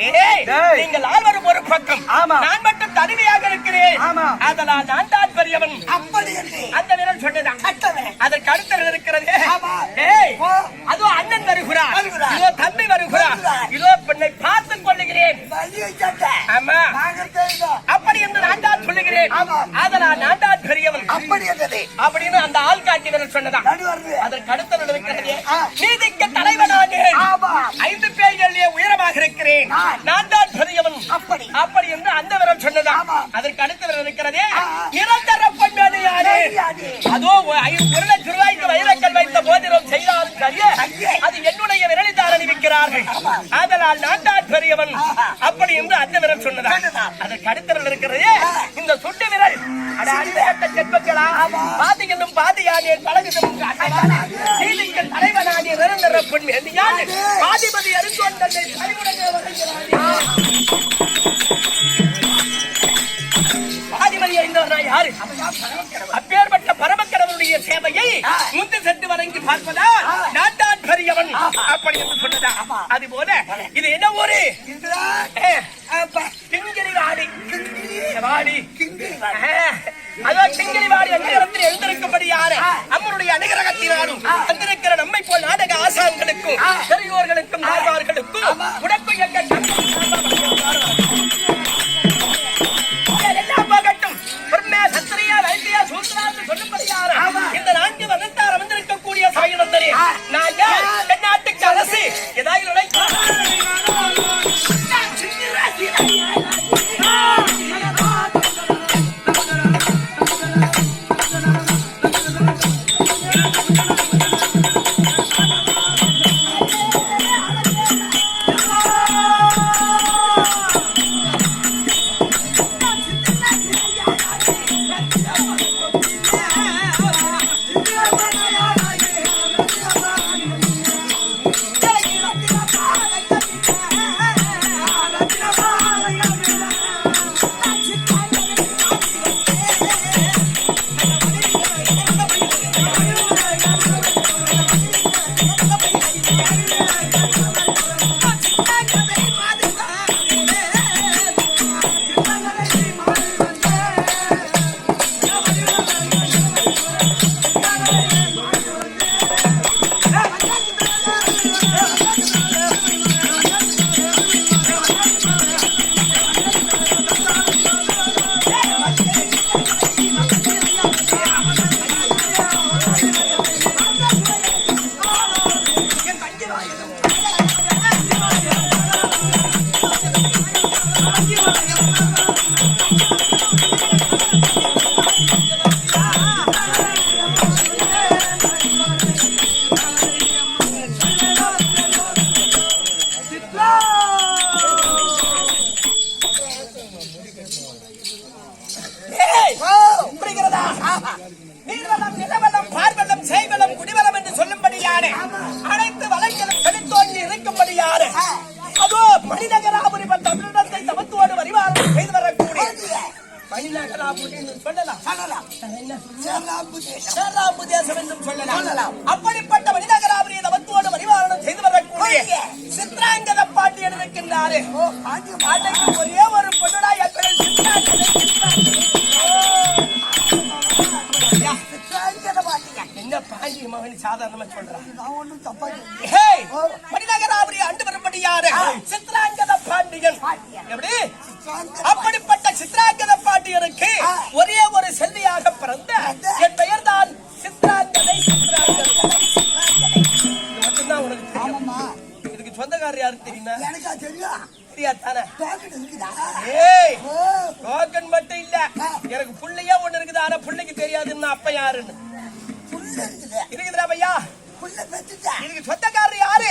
நீங்கள் ஆழ்வரும் ஒரு பக்கம், நான் மட்டும் தனிமையாக இருக்கிறேன். அதனால் நான் தான் பெரியவன். அப்படி அந்த வீரன் சொன்னதான். அதற்கு அடுத்த இருக்கிறது. அதோ அண்ணன் வருகிறார், இதோ தம்பி வருகிறார், இதோ பெண்ணை பார்த்துக் கொள்ளுகிறேன். ஆமா, அப்படி என்று நான் தான் சொல்லுகிறேன். அதனால் நான் தான் பெரியவன் அப்படின்னு அந்த ஆள் காட்டி வீரன் சொன்னதான். அதற்கு அடுத்த இருக்கிறது. நீதிக்கு தலைவனானேன், 5 பேர்களிலே உயரமாக இருக்கிறேன், நான் தான் பெரியவன் அப்படி என்று அந்த வீரன் சொன்னதான். அதற்கு அடுத்த வீரன் இருக்கிறதே. நிரந்தர பொன்மேடையானே, அதோ 1 லட்சம் ரூபாய்க்கு வைரக்கல் வைத்த போதிலும் செய்தாலும் சரி, அது என்னுடைய விரலில் அணிவிக்கிறார்கள். அதனால் நான் தான் பெரியவன் அப்படி என்று அந்த வீரன் சொன்னதான். அதற்கு அடுத்த வீரன் இருக்கிறது. இந்த சுட்டு விரல் செப்பங்களா பாதிகளும் பாதியானே பழகுதும் நீதிக்கு தலைவனானே நிரந்தர பொன்மேடையானே பாதிபதி அருந்தோன் தன்னை பாதிபதி அறிந்தவர் யாரு? அப்பேற்பட்ட பரமக்கடவுளுடைய சேவையை முந்து சென்று வணங்கி பார்ப்பதால் நான் தான் பெரியவன் அப்படி என்று சொன்னதா. அது போல இது என்ன ஊரு? கிங்கிரிவாடி. அதோ கிங்கிரிவாடி அனுகிரகத்தில் எழுந்திருக்கும்படியான அம்மனுடைய அனுகிரகத்தினாலும் வந்திருக்கிற நம்மை போல் நாடக ஆசான்களுக்கும் பெரியோர்களுக்கும் நார்வார்களுக்கும் உடப்பு எல்லாம் போகட்டும். பொறுமையா சத்திரியா வைத்தியா சூத்திரான்னு சொல்லும்படியான இந்த 4 வனத்தார் அமர்ந்திருக்கக்கூடிய சபையினரே, நாங்கள் தென்னாட்டுக்கு அரசு ஏதாவது அனைத்து வளங்களும் செழித்தோங்கி இருக்கும்படியான அதோ மணிநகராபுரி தமிழினத்தை சமத்துவோடு வரிவாரம் செய்து வரக்கூடிய மணிநகராபுரி என்று சொல்லலாம். என்றும் சொல்லலாம். அப்படிப்பட்ட மணிநகராபுரியை சமத்துவோடு வரிவாரணம் செய்து வரக்கூடிய சித்ராங்கத பாண்டியன் இருக்கின்றாரு. ஒரே ஒரு பொண்ணுடா என்ன பாண்டிய மகன் சாதாரணமா சொல்றான். மணிநகராபுரி ஆண்டு வரும்படியாரு சித்ராங்கத பாண்டியன். எப்படி? அப்படிப்பட்ட சித்ராங்கத பாண்டியனுக்கு ஒரே ஒரு செல்வியாக பிறந்த என் பெயர் தான் சித்ராங்கதை. இது மட்டும்தான் உனக்கு தெரியும். இதுக்கு சொந்தக்காரர் யாருக்கு தெரியுமா? எனக்கா தெரியும். தெரியாதானே? டோக்கன் மட்டும் இல்ல, எனக்கு புள்ளையா ஒண்ணு இருக்குது. ஆனா புள்ளைக்கு தெரியாதுன்னா அப்ப யாருன்னு இருக்குதுடா பையா. இதுக்கு சொந்தக்காரர் யாரு?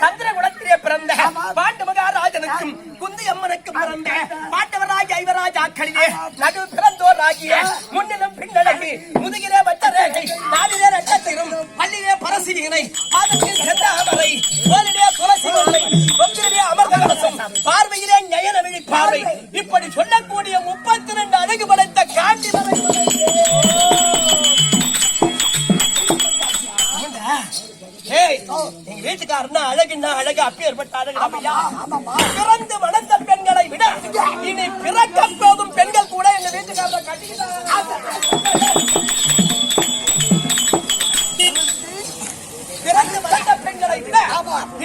சந்திரகுலத்திலே பிறந்த பாண்டு மகாராஜனுக்கும் குந்தி அம்மனுக்கும் பிறந்த பாண்டவராஜ ஐவராஜாக்களிலே நடு பிறந்தோர் ஆகிய முன்னிலும் பின்னழகு முதுகிலே வட்டரேகை நாளிலே ரட்டத்திலும் பள்ளியிலே பரசிவினை பாதத்தில் செந்தாமரை தோளிலே துளசி மாலை கொம்பிலே அமர்ந்த கலசம் பார்வையிலே நயனவிழி பார்வை இப்படி சொல்லக்கூடிய 32 அழகு படைத்த காந்தி எங்க வீட்டுக்காரனா அழகுன்னா அழகு அப்பேற்பட்ட அழகு பிறந்து வளர்ந்த பெண்களை விட இனி பிறக்க போகும் பெண்கள் கூட எங்க வீட்டுக்காரனை கட்டிக்கிட்டாங்க. பிறந்து வளர்ந்த பெண்களை விட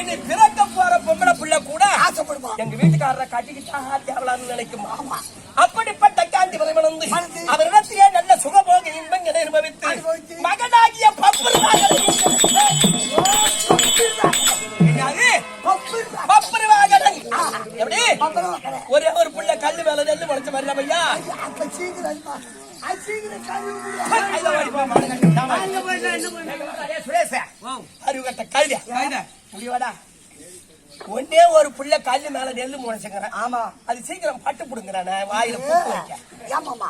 இனி பிறக்க போற பொம்பளை பிள்ளை கூட ஆசைப்படுமா எங்க வீட்டுக்காரரை கட்டிக்கிட்டா தேவலான்னு நினைக்குமா. அப்படிப்பட்ட காந்தி வந்து அவரிடத்திலே நல்ல சுகபோக இன்பங்களை அனுபவித்து மகனாகிய ஒரே ஒரு புள்ள கல்லு மேல நெல்லு முளைச்ச மாதிரி ஐயா அறிவுகட்ட கல்வியா முடிவாடா ஒன்னே ஒரு புள்ள கல்லு மேல நெல்லு முளைச்சுங்கிறேன். ஆமா அது சீக்கிரம் பட்டு புடுங்கிறேன் வாயில பூத்து வைக்க. ஆமாமா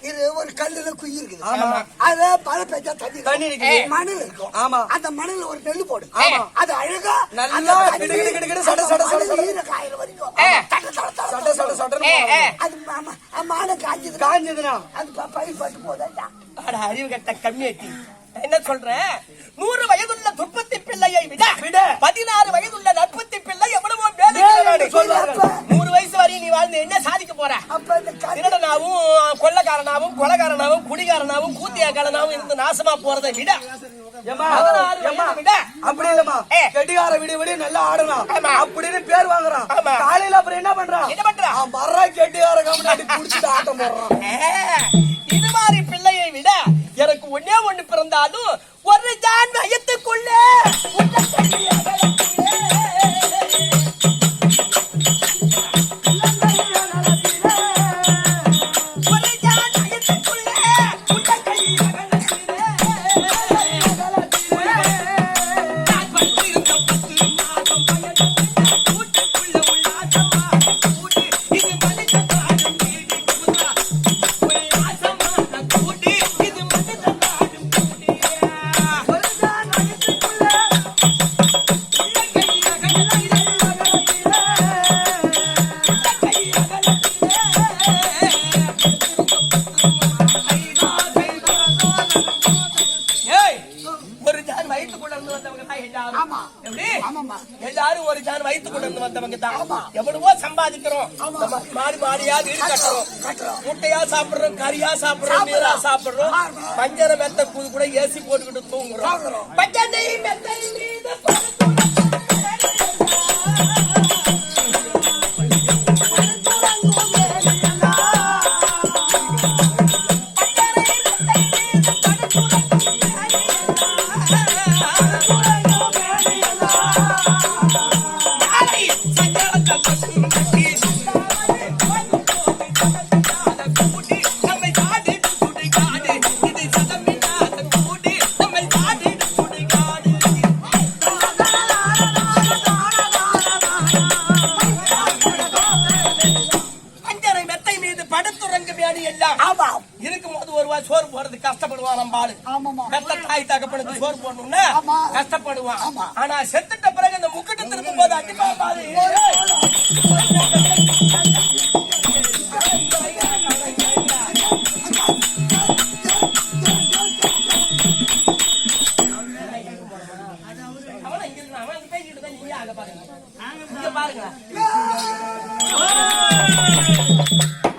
இது ஒரு கல்லுல குயி இருக்குது. ஆமா அத பல பேச்சா தண்ணி மணல் இருக்கும். ஆமா அந்த மணல்ல ஒரு நெல்லு போடு. ஆமா அது அழகா நல்லா கிடு சட சட சட காயில வரைக்கும் சட சட சட அது மான காஞ்சதுனா அது பயிர் பட்டு போதா. அட அறிவு கட்ட கம்மியாட்டி என்ன சொல்றேன். 100 வயதுள்ள துப்பத்தி பிள்ளையை விட 16 வயதுள்ள நற்பத்தி பிள்ளை எவ்வளவோ மேலே. 100 வயசு வரையும் நீ வாழ்ந்து என்ன சாதிக்க போற? திருடனாவும் கொள்ளக்காரனாவும் கொலைகாரனாவும் குடிகாரனாவும் கூத்தியாக்காரனாவும் இருந்து நாசமா போறதை விட அப்படி இல்லமா கெட்டிகார விடி விடி நல்லா ஆடணும் அப்படின்னு பேர் வாங்குறான். காலையில அப்புறம் என்ன பண்றான் வர்ற கெட்டிகார கம்பெனி குடிச்சிட்டு ஆட்டம் போடுறான். இது மாதிரி பிள்ளையை விட எனக்கு ஒன்னே ஒண்ணு பிறந்தாலும் ஒரு ஜான் வயத்துக்குள்ளே எல்லாரும் ஒரு ஜான் வயிற்றுக்குள்ள இருந்து வந்தவங்க தான். எவ்வளவோ சம்பாதிக்கிறோம். மாடி மாடியா வீடு கட்டுறோம், முட்டையா சாப்பிடுறோம், கறியா சாப்பிடுறோம், மீரா சாப்பிடுறோம், பஞ்சர மெத்த கூது கூட ஏசி போட்டுக்கிட்டு தூங்குறோம். பஞ்சனை மெத்தை மீது சோறு போடுறது கஷ்டப்படுவான். நம்ம ஆளு கட்ட தாய் தகப்பனுக்கு சோறு போடணும்னா கஷ்டப்படுவான். ஆனா செத்துட்ட பிறகு இந்த முக்கிட்டு திரும்பும் போது அடிப்பா பாரு.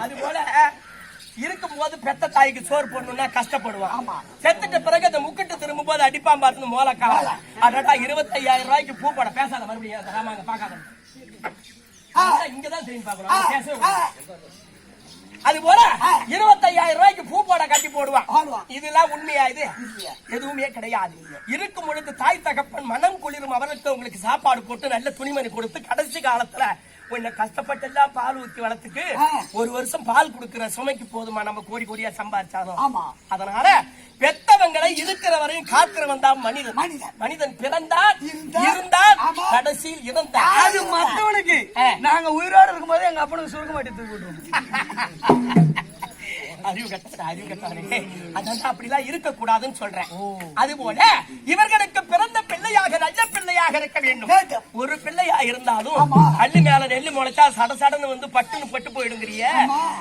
அது போல இருக்கும் போது பெத்த தாய்க்கு சோறு போடணும்னா கஷ்டப்படுவான். செத்துட்ட பிறகு அந்த முக்கிட்டு திரும்பும் போது அடிப்பான் பார்த்து மோலக்கால அடடா 25,000 ரூபாய்க்கு பூ போட பேசாத மறுபடியும் ராமாங்க பாக்காத இங்கதான் திரும்பி பாக்குறோம். அது போல 25,000 ரூபாய்க்கு பூ போட கட்டி போடுவான். இதெல்லாம் உண்மையா? இது எதுவுமே கிடையாது. இருக்கும் பொழுது தாய் தகப்பன் மனம் குளிரும் அவருக்கு உங்களுக்கு சாப்பாடு போட்டு நல்ல துணிமணி கொடுத்து கடைசி காலத்துல உன்னை கஷ்டப்பட்டெல்லாம் பால் ஊத்தி வளர்த்துக்கு ஒரு வருஷம் பால் கொடுக்கிற சுமைக்கு போதுமா நம்ம கோடி கோடியா சம்பாதிச்சாலும். அதனால பெத்தவங்களை இருக்கிற வரையும் காக்கிறவன் தான் மனிதன். மனிதன் பிறந்தான் இருந்தான் கடைசியில் இருந்தான். அது மற்றவனுக்கு. நாங்க உயிரோடு இருக்கும் போது எங்க அப்பனுக்கு சுருக்க மாட்டேன் தூக்கி விட்டுருவோம். அறிவு கட்டானே. அதான் அப்படிலாம் இருக்க கூடாதுன்னு சொல்றேன். அதுபோல இவர்களுக்கு பிறந்த பிள்ளையாக நல்ல பிள்ளையாக இருக்க வேண்டும். ஒரு பிள்ளையா இருந்தாலும் அள்ளி மேல நெல்லு முளைச்சா சடசடன்னு வந்து பட்டுன்னு பட்டு போயிடுங்கிறிய.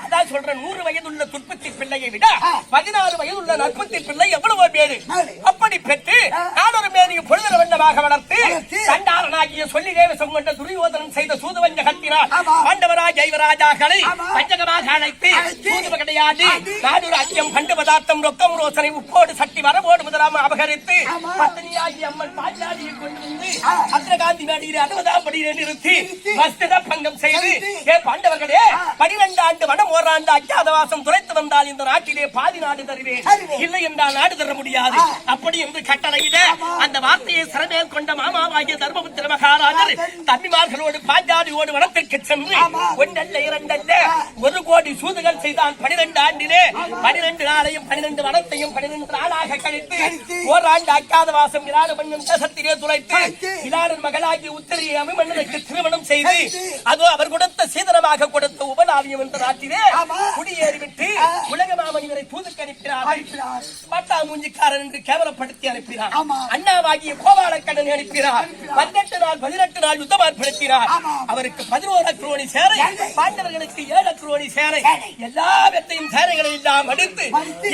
அதான் சொல்றேன், 100 வயதுள்ள துற்பத்தி பிள்ளையை விட 14 வயதுள்ள நற்பத்தி பிள்ளை எவ்வளவோ பேரு. அப்படி பெற்று நானொரு மேரியை பொழுது வண்ணமாக வளர்த்து சண்டாரனாகிய சொல்லி தேவசம் கொண்ட துரியோதனன் செய்த சூதுவஞ்ச கட்டினார். பாண்டவராஜ ஜெயவராஜாக்களை பஞ்சகமாக அழைத்து சூதுவ கிடையாது நானூறு அஞ்சம் பண்டு பதார்த்தம் ரொக்கம் ரோசனை உப்போடு சட்டி வரவோடு முதலாம் அபகரித்து பத்தினியாகி அம்மன் பாஞ்சாலியை கொண்டு வந்து சந்திரகாந்தி மேடையில் 60ஆம் படியிலே நிறுத்தி வஸ்திர பங்கம் செய்து பாண்டவர்களே 12 ஆண்டு வனம் ஓராண்டு அஜாதவாசம் துரைத்து வந்தால் இந்த நாட்டிலே பாதி நாடு தருவேன், இல்லை என்றால் நாடு தர முடியாது அப்படி என்று கட்டளையிட அந்த வார்த்தையை சிறமேல் கொண்ட மாமாவாகிய தர்மபுத்திர மகாராஜர் தம்பிமார்களோடு பாஞ்சாலியோடு வனத்திற்கு சென்று ஒன்றல்ல இரண்டல்ல 1 கோடி சூதுகள் செய்தான். 12 ஆண்டிலே 12 நாளையும் 12 வனத்தையும் 12 நாளாக கழித்து ஓராண்டு அக்காத வாசம் இராட மன்னன் தேசத்திலே துளைத்து இலாடன் மகளாகி உத்தரியை அபிமன்னனுக்கு திருமணம் செய்து அதோ அவர் கொடுத்த சீதனமாக கொடுத்த உபநாவியம் என்ற நாட்டிலே குடியேறிவிட்டு உலக மாமனிவரை தூதுக்கு அனுப்பினார். பட்டா மூஞ்சிக்காரன் என்று கேவலப்படுத்தி அனுப்பினார். அண்ணாவாகிய கோபாலக்கண்ணனை அனுப்பினார். 18 நாள் 18 நாள் யுத்தம் ஏற்படுத்தினார். அவருக்கு 11 அக்ரோணி சேரை, பாண்டவர்களுக்கு 7 அக்ரோணி சேரை, எல்லாவற்றையும் சேரைகளை எல்லாம் அடுத்து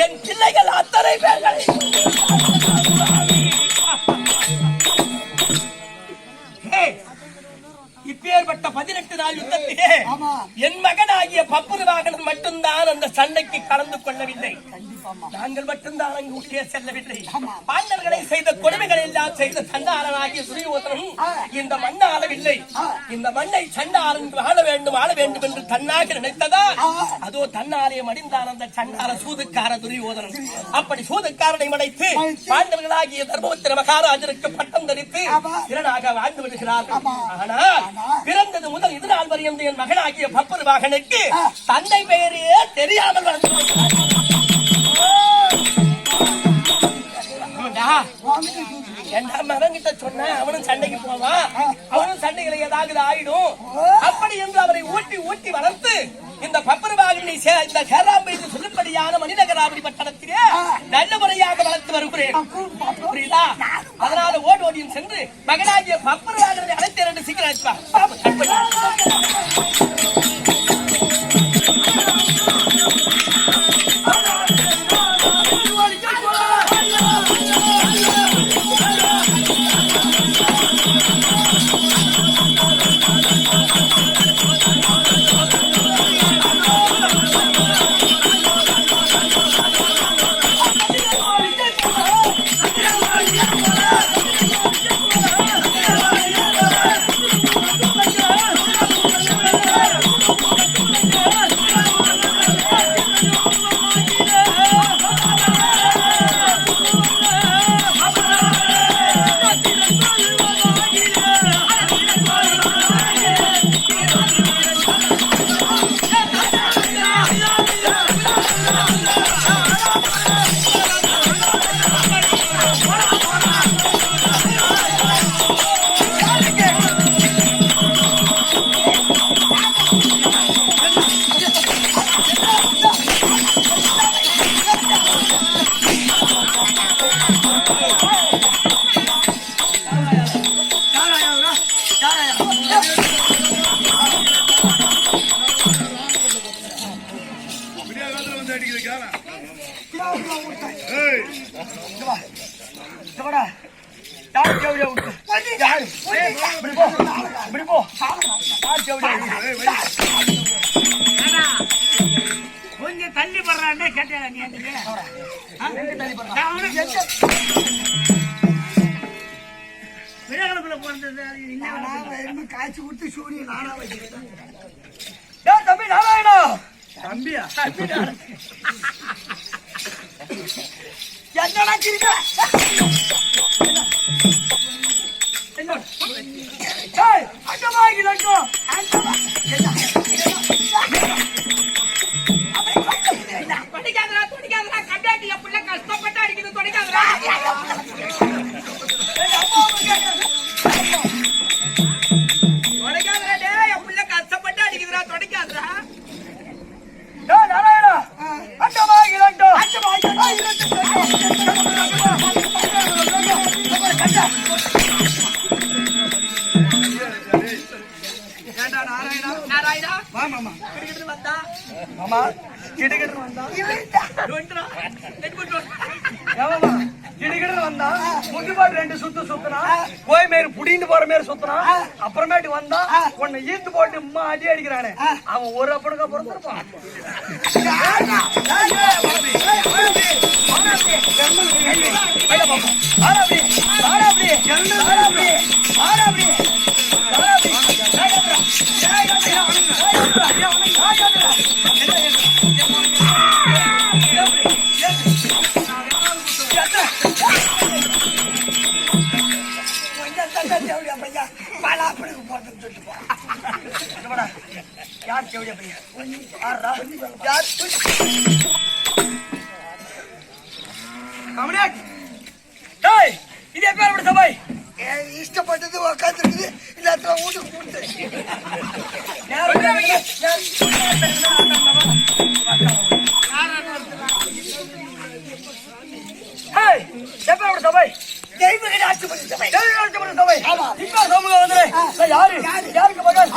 என் பிள்ளைகள் அத்தனை பேர்களை இப்பேற்பட்ட 18 நாள் யுத்தத்திலே என் மகனாகிய பப்புருவாகனன் மட்டும்தான் அந்த சண்டைக்கு கலந்து கொள்ளவில்லை. நாங்கள் மட்டும்தான் அங்கு உள்ளே செல்லவில்லை. பாண்டவர்களை செய்த கொடுமைகளை எல்லாம் செய்த சண்டாரனாகிய துரியோதனன் இந்த மண்ணை ஆளவில்லை. இந்த மண்ணை சண்டாரன் ஆள வேண்டும் என்று தன்னாக நினைத்ததா அதோ தன்னாலே மடிந்தான் அந்த சண்டார சூதுக்கார துரியோதனன். அப்படி சூதுக்காரனை மடைத்து பாண்டவர்களாகிய தர்மபுத்திர மகாராஜருக்கு பட்டம் தரித்து திறனாக வாழ்ந்து விடுகிறார்கள். ஆனால் பிறந்தது முதல் இது நாள் வரை என் மகனாகிய பப்புருவாகனுக்கு தந்தை பெயரே தெரியாமல் வளர்ந்து மகன்கிட்ட சொன்ன அவனும் சண்டைக்கு போவான், அவனும் சண்டைகளை ஏதாவது ஆயிடும் அப்படி என்று அவரை ஊட்டி ஊட்டி வளர்த்து இந்த பப்புருவாகனை இந்த சேராம்பைக்கு சொல்லும்படியான மணிநகராவதி பட்டணத்திலே நல்ல முறையாக வளர்த்து வருகிறேன். புரியுதா? அதனால ஓடியும் சென்று மகனாகிய பப்புருவாகனை அழைத்தேன் என்று சீக்கிரம் கொஞ்சம் தள்ளி படுறான்னு கேட்டேன். விரகலப்புல பிறந்தது காய்ச்சி கொடுத்து சூரிய நானா வச்சுக்கிட்டேன். தம்பி நாராயணா, தம்பியா என்னடா சிரிக்க கஷ்டப்பட்டு அடிக்குது தொடைக்காதரா கஷ்டப்பட்டு அடிக்குதுடா தொடைக்காதரா நாராயணா நாராயணா மாமா வந்தா மாமா கிடுகிடு வந்தா கிடுகிடு வந்தா முதுபாடு 2 சுத்துனா போய் மேல புடிந்து போற மாதிரி சுத்துனா அப்புறமேட்டு வந்தா உன்னை ஈத்து போட்டு அம்மா அடி அடிக்கிறானே அவன் ஒரு அப்பனுக்கு பிறந்திருப்பான் யார் கேவடியா பையன் இது எப்ப சபை இஷ்டப்பட்டது உக்காந்துருக்குது இல்லாத வீட்டுக்கு கூட்டு எப்ப சபை தெய்வங்களை ஆட்சி பண்ணி சபை சபை இப்ப சமூகம் வந்து யாரு யாருக்கு மகன்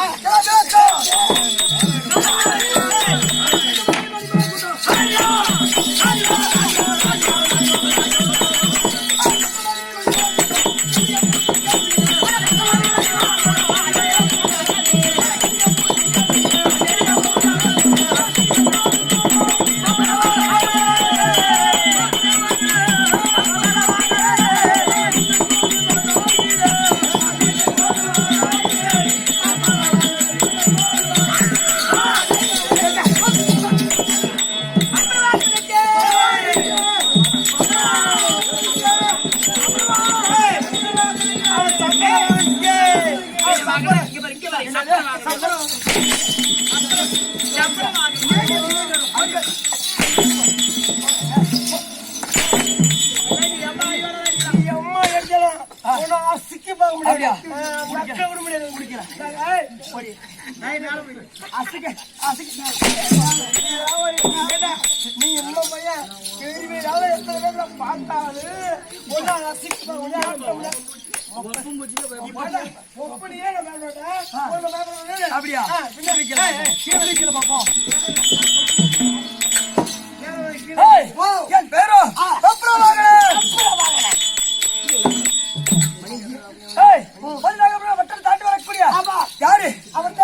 சிக்கி பார்க்க முடியாது நீ என்ன பையன் பார்த்தாலும் சிக்கி பார்க்க முடியாது அப்படியா பாப்போம் என் பேரோ வட்டம் தாண்டி வரக்கூடிய யாரு அவன்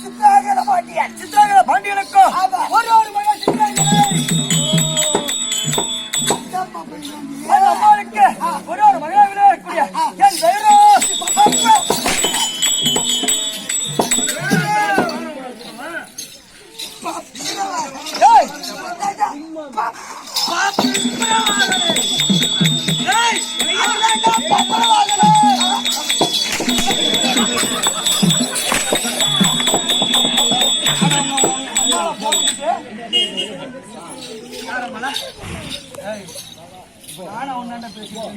சித்ராகல பாண்டியன் சித்ராகல பாண்டியனுக்கும் ஒரு மகன் அம்மாவுக்கு ஒரு மகனாக இருக்கக்கூடிய என் பேரோ நானும் ஒன்னாண்ட பேசுறேன்